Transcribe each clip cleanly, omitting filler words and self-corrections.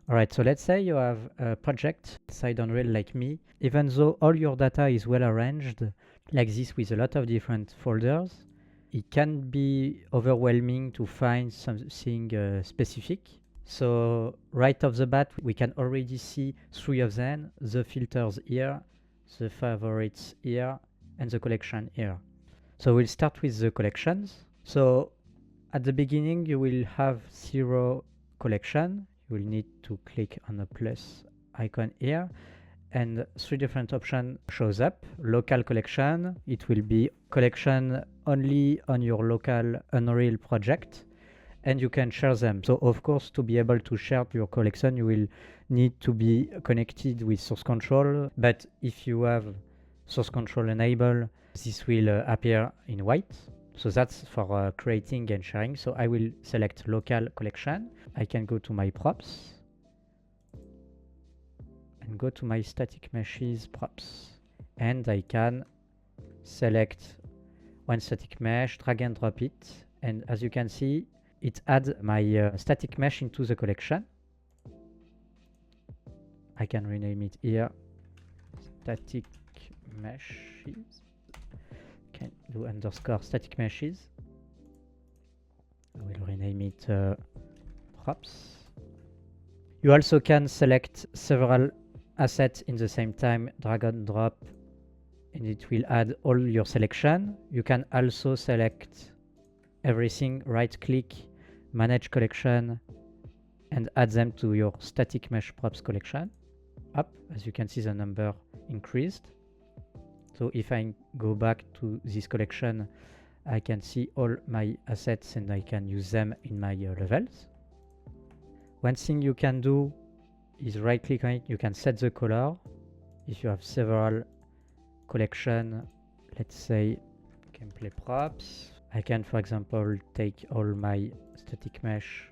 Alright, so let's say you have a project inside Unreal like me. Even though all your data is well arranged like this with a lot of different folders, it can be overwhelming to find something specific. So right off the bat, we can already see 3 of them, the filters here, the favorites here, and the collection here. So we'll start with the collections. So at the beginning, you will have 0 collection. You will need to click on the plus icon here, and 3 different options shows up. Local collection, it will be collection only on your local Unreal project, and you can share them. So of course, to be able to share your collection, you will need to be connected with source control, but if you have source control enabled, this will appear in white. So that's for creating and sharing. So I will select local collection. I can go to my props and go to my static meshes props. And I can select one static mesh, drag and drop it. And as you can see, it adds my static mesh into the collection. I can rename it here, static meshes. Can do underscore static meshes. I will rename it props. You also can select several assets in the same time, drag and drop, and it will add all your selection. You can also select everything, right click, manage collection, and add them to your static mesh props collection. Up, as you can see, the number increased. So if I go back to this collection, I can see all my assets and I can use them in my levels. One thing you can do is right click on it. You can set the color. If you have several collection, let's say gameplay props, I can, for example, take all my static mesh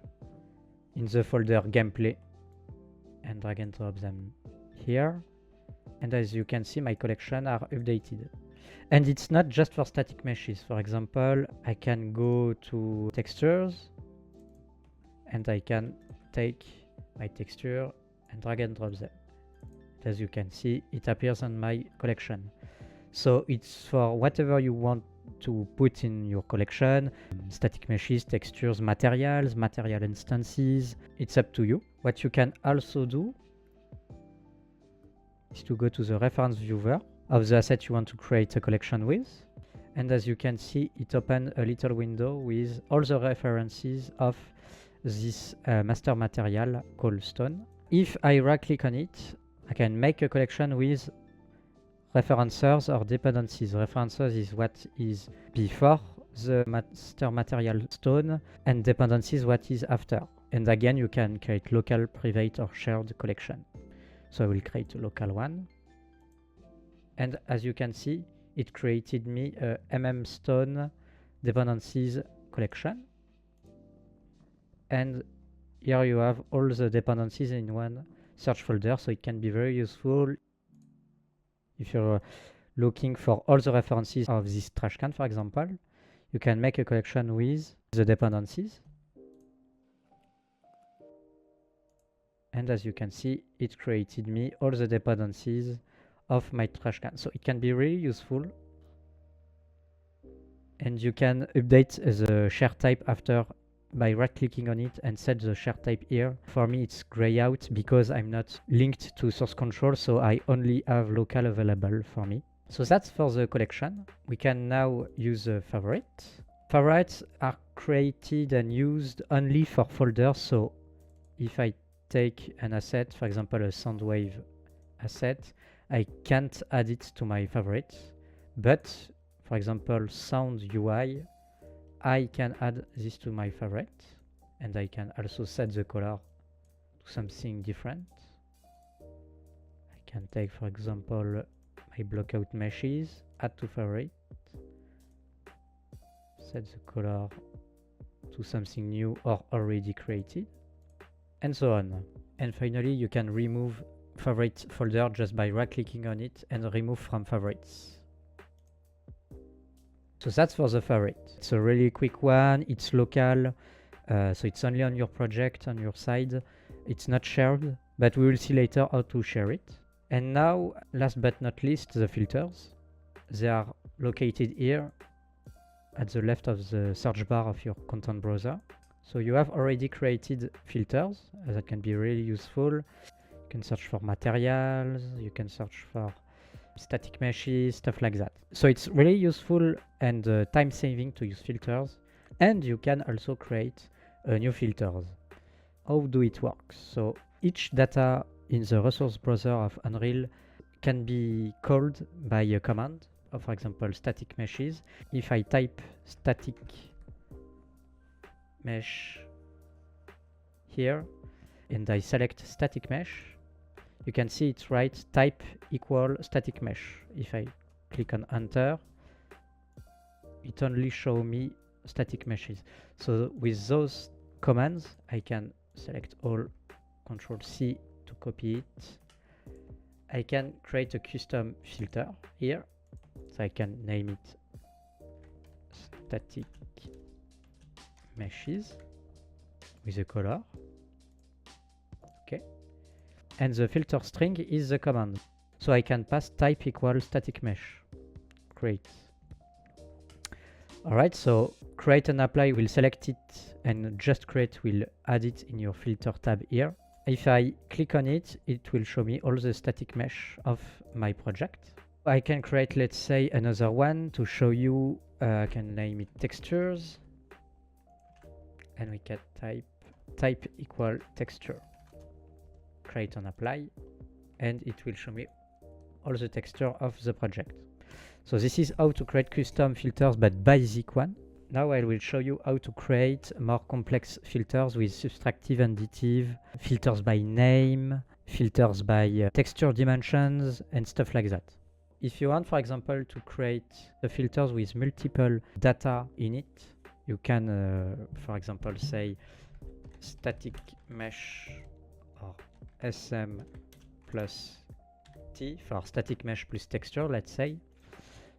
in the folder gameplay and drag and drop them here. And as you can see, my collection are updated. And it's not just for static meshes. For example, I can go to textures and I can take my texture and drag and drop them. As you can see, it appears on my collection. So it's for whatever you want to put in your collection, static meshes, textures, materials, material instances. It's up to you. What you can also do is to go to the reference viewer of the asset you want to create a collection with. And as you can see, it opens a little window with all the references of this master material called stone. If I right click on it, I can make a collection with references or dependencies. References is what is before the master material stone, and dependencies what is after. And again, you can create local, private, or shared collection. So I will create a local one. And as you can see, it created me a stone dependencies collection. And here you have all the dependencies in one search folder, so it can be very useful if you're looking for all the references of this trash can, for example. You can make a collection with the dependencies. And as you can see, it created me all the dependencies of my trash can. So it can be really useful. And you can update the share type after by right-clicking on it and set the share type here. For me, it's gray out because I'm not linked to source control, so I only have local available for me. So that's for the collection. We can now use a favorite. Favorites are created and used only for folders. So if I take an asset, for example, a Soundwave asset, I can't add it to my favorites. But for example, Sound UI, I can add this to my favorite, and I can also set the color to something different. I can take, for example, my blockout meshes, add to favorite, set the color to something new or already created, and so on. And finally, you can remove favorite folder just by right-clicking on it and remove from favorites. So that's for the favorite. It's a really quick one. It's local. So it's only on your project, on your side. It's not shared, but we will see later how to share it. And now, last but not least, the filters. They are located here at the left of the search bar of your content browser. So you have already created filters that can be really useful. You can search for materials, you can search for static meshes, stuff like that. So it's really useful and time saving to use filters. And you can also create new filters. How do it work? So each data in the resource browser of Unreal can be called by a command. For example, static meshes. If I type static mesh here and I select static mesh, you can see it's right type equal static mesh. If I click on enter, it only shows me static meshes. So with those commands, I can select all, Control C to copy it. I can create a custom filter here. So I can name it static meshes with a color. Okay. And the filter string is the command. So I can pass type equal static mesh. Great. Alright, so create and apply will select it, and just create will add it in your filter tab here. If I click on it, it will show me all the static mesh of my project. I can create, let's say, another one to show you. I can name it textures, and we can type equal texture. Create and apply, and it will show me all the texture of the project. So this is how to create custom filters, but basic one. Now I will show you how to create more complex filters with subtractive and additive, filters by name, filters by texture dimensions, and stuff like that. If you want, for example, to create the filters with multiple data in it, you can, for example, say static mesh or SM plus T for static mesh plus texture, let's say.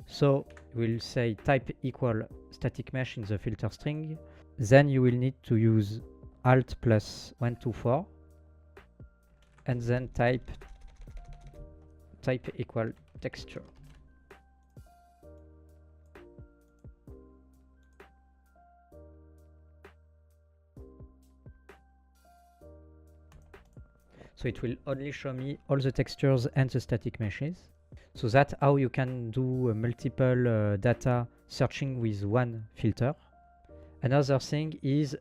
So we'll say type equal static mesh in the filter string. Then you will need to use Alt plus 124 and then type equal texture. So it will only show me all the textures and the static meshes. So that's how you can do multiple data searching with one filter. Another thing is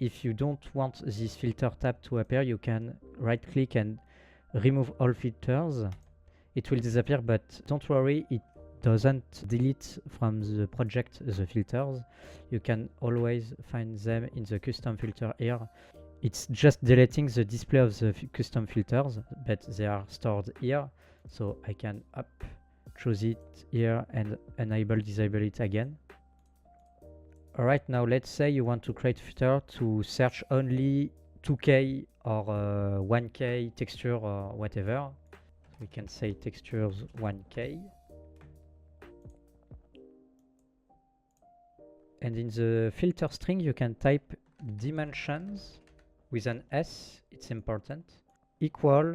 if you don't want this filter tab to appear, you can right click and remove all filters. It will disappear, but don't worry, it doesn't delete from the project the filters. You can always find them in the custom filter here. It's just deleting the display of the custom filters, but they are stored here. So I can choose it here and enable, disable it again. Alright, now let's say you want to create a filter to search only 2K or 1K texture or whatever. We can say textures 1K. And in the filter string, you can type dimensions with an S, it's important, equal,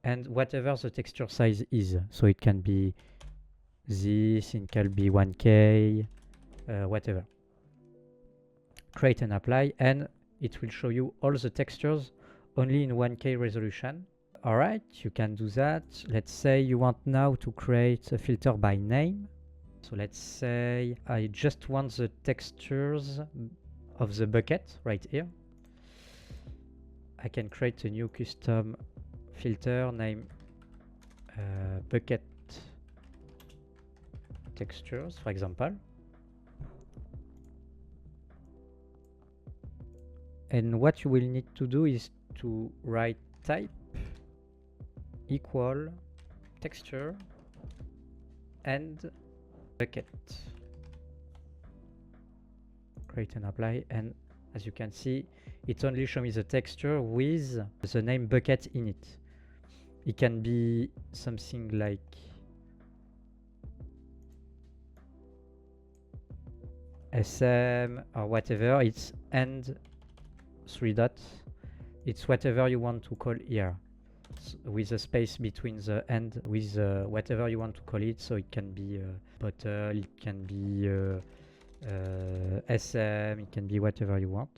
and whatever the texture size is. So it can be this, it can be 1K, whatever. Create and apply, and it will show you all the textures only in 1K resolution. Alright, you can do that. Let's say you want now to create a filter by name. So let's say I just want the textures of the bucket right here. I can create a new custom filter name bucket textures, for example. And what you will need to do is to write type equal texture and bucket. Create and apply, and as you can see, it only shows me the texture with the name bucket in it. It can be something like SM or whatever, it's end 3 dots. It's whatever you want to call here, with a space between the end with whatever you want to call it. So it can be bottle, it can be SM, it can be whatever you want.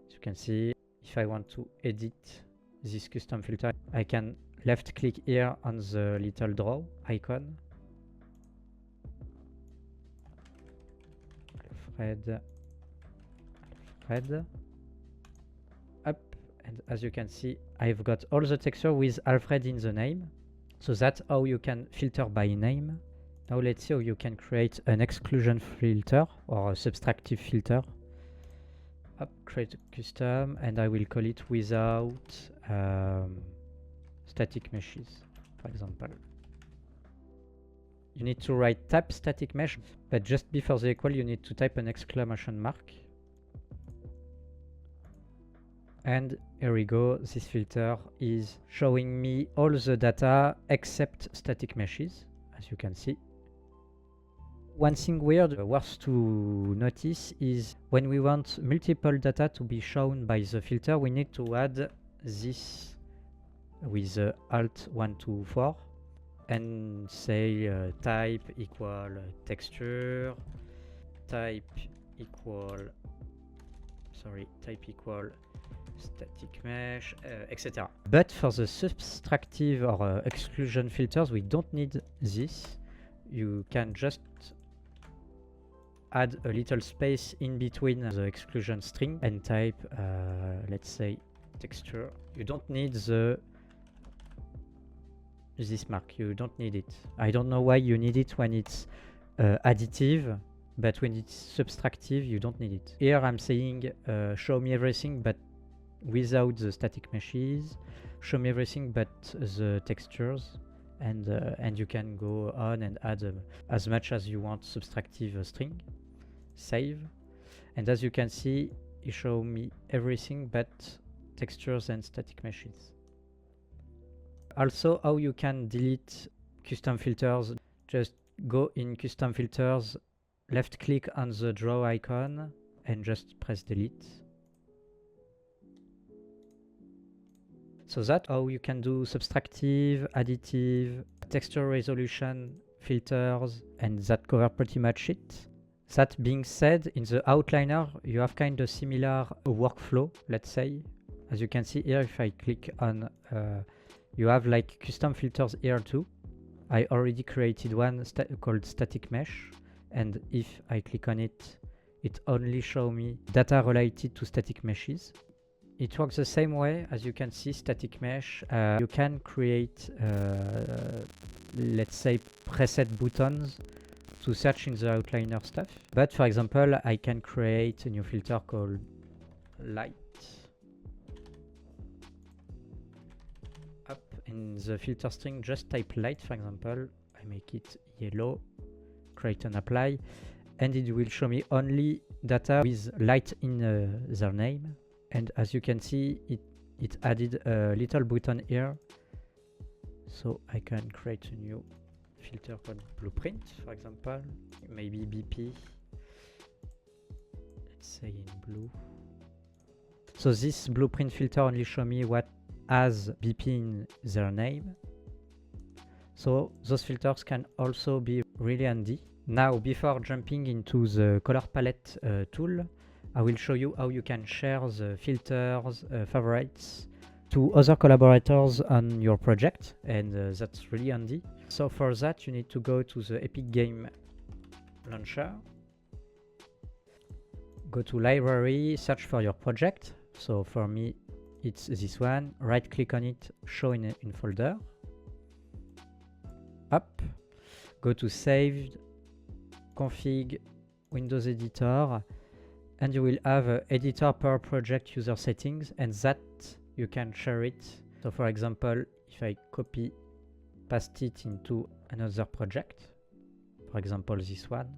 As you can see, if I want to edit this custom filter, I can left click here on the little draw icon. Alfred. Up, and as you can see, I've got all the texture with Alfred in the name. So that's how you can filter by name. Now let's see how you can create an exclusion filter or a subtractive filter. Up, create a custom, and I will call it without static meshes, for example. You need to write type static mesh, but just before the equal you need to type an exclamation mark. And here we go, this filter is showing me all the data except static meshes, as you can see. One thing weird worth to notice is when we want multiple data to be shown by the filter, we need to add this with Alt 124 and say type equal texture, type equal static mesh, etc. But for the subtractive or exclusion filters, we don't need this. You can just add a little space in between the exclusion string and type, let's say, texture. You don't need this mark. You don't need it. I don't know why you need it when it's additive, but when it's subtractive, you don't need it. Here I'm saying show me everything, but without the static meshes. Show me everything but the textures, and you can go on and add as much as you want subtractive string. Save, and as you can see, it show me everything but textures and static meshes. Also, how you can delete custom filters, just go in custom filters, left click on the draw icon and just press delete. So that's how you can do subtractive, additive, texture resolution filters, and that cover pretty much it. That being said, in the outliner you have kind of similar workflow, let's say. As you can see here, if I click on you have like custom filters here too. I already created one called static mesh, and if I click on it, it only shows me data related to static meshes. It works the same way. As you can see, static mesh, you can create let's say preset buttons to search in the outliner stuff. But for example, I can create a new filter called light. Up in the filter string, just type light, for example. I make it yellow, create and apply, and it will show me only data with light in their name. And as you can see, it added a little button here, so I can create a new filter called blueprint, for example, maybe BP, let's say in blue. So this blueprint filter only show me what has BP in their name. So those filters can also be really handy. Now, before jumping into the color palette tool, I will show you how you can share the filters, favorites to other collaborators on your project, and that's really handy. So for that, you need to go to the Epic Game Launcher, go to Library, search for your project. So for me, it's this one. Right click on it, show in folder. Up, go to Saved, Config, Windows Editor, and you will have editor per project user settings, and that you can share it. So for example, if I copy, paste it into another project, for example this one,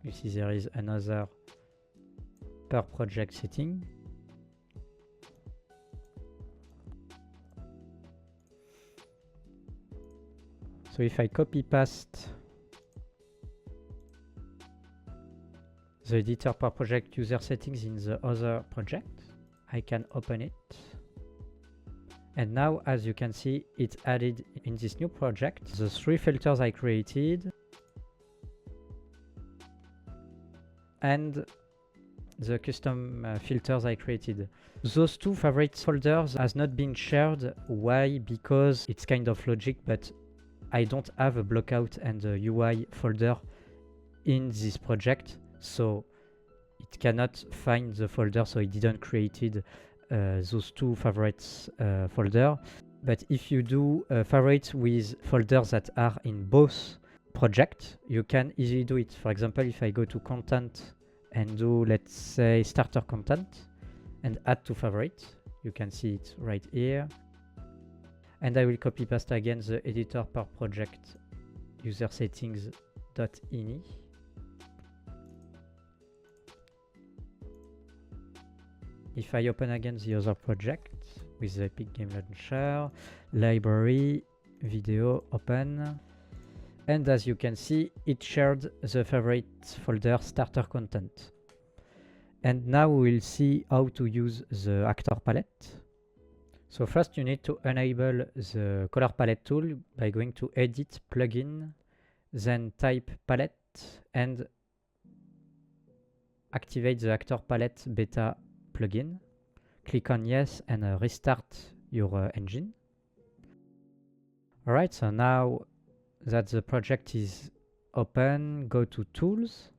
you see there is another per project setting. So if I copy paste the editor per project user settings in the other project, I can open it. And now, as you can see, it's added in this new project. The 3 filters I created and the custom filters I created. Those 2 favorite folders has not been shared. Why? Because it's kind of logic, but I don't have a blockout and a UI folder in this project, so it cannot find the folder, so it didn't created those 2 favorites folder. But if you do favorites with folders that are in both projects, you can easily do it. For example, if I go to content and do, let's say, starter content and add to favorite, you can see it right here. And I will copy paste again the editor per project user settings.ini. If I open again the other project with the Epic Game Launcher, library, video, open. And as you can see, it shared the favorite folder starter content. And now we will see how to use the actor palette. So first you need to enable the color palette tool by going to edit plugin, then type palette and activate the actor palette beta plugin. Click on yes and restart your engine. Alright, so now that the project is open, go to tools,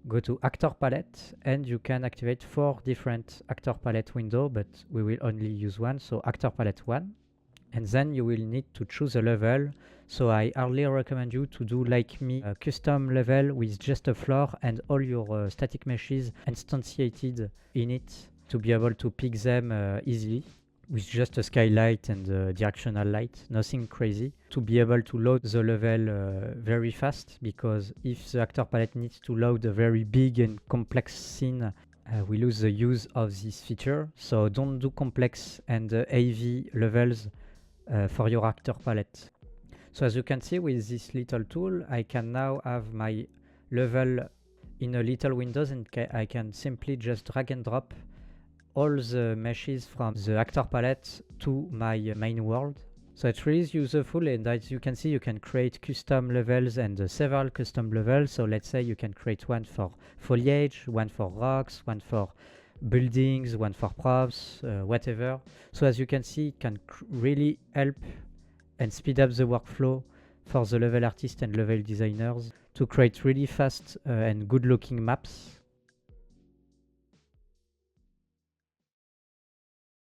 go to actor palette, and you can activate 4 different actor palette windows, but we will only use one, so actor palette 1. And then you will need to choose a level. So I hardly recommend you to do like me, a custom level with just a floor and all your static meshes instantiated in it to be able to pick them easily with just a skylight and a directional light, nothing crazy, to be able to load the level very fast, because if the actor palette needs to load a very big and complex scene, we lose the use of this feature. So don't do complex and AV levels for your actor palette. So as you can see with this little tool, I can now have my level in a little windows, and I can simply just drag and drop all the meshes from the actor palette to my main world. So it's really useful, and as you can see, you can create custom levels and several custom levels. So let's say you can create one for foliage, one for rocks, one for buildings, one for props, whatever. So as you can see, it can really help and speed up the workflow for the level artists and level designers to create really fast and good looking maps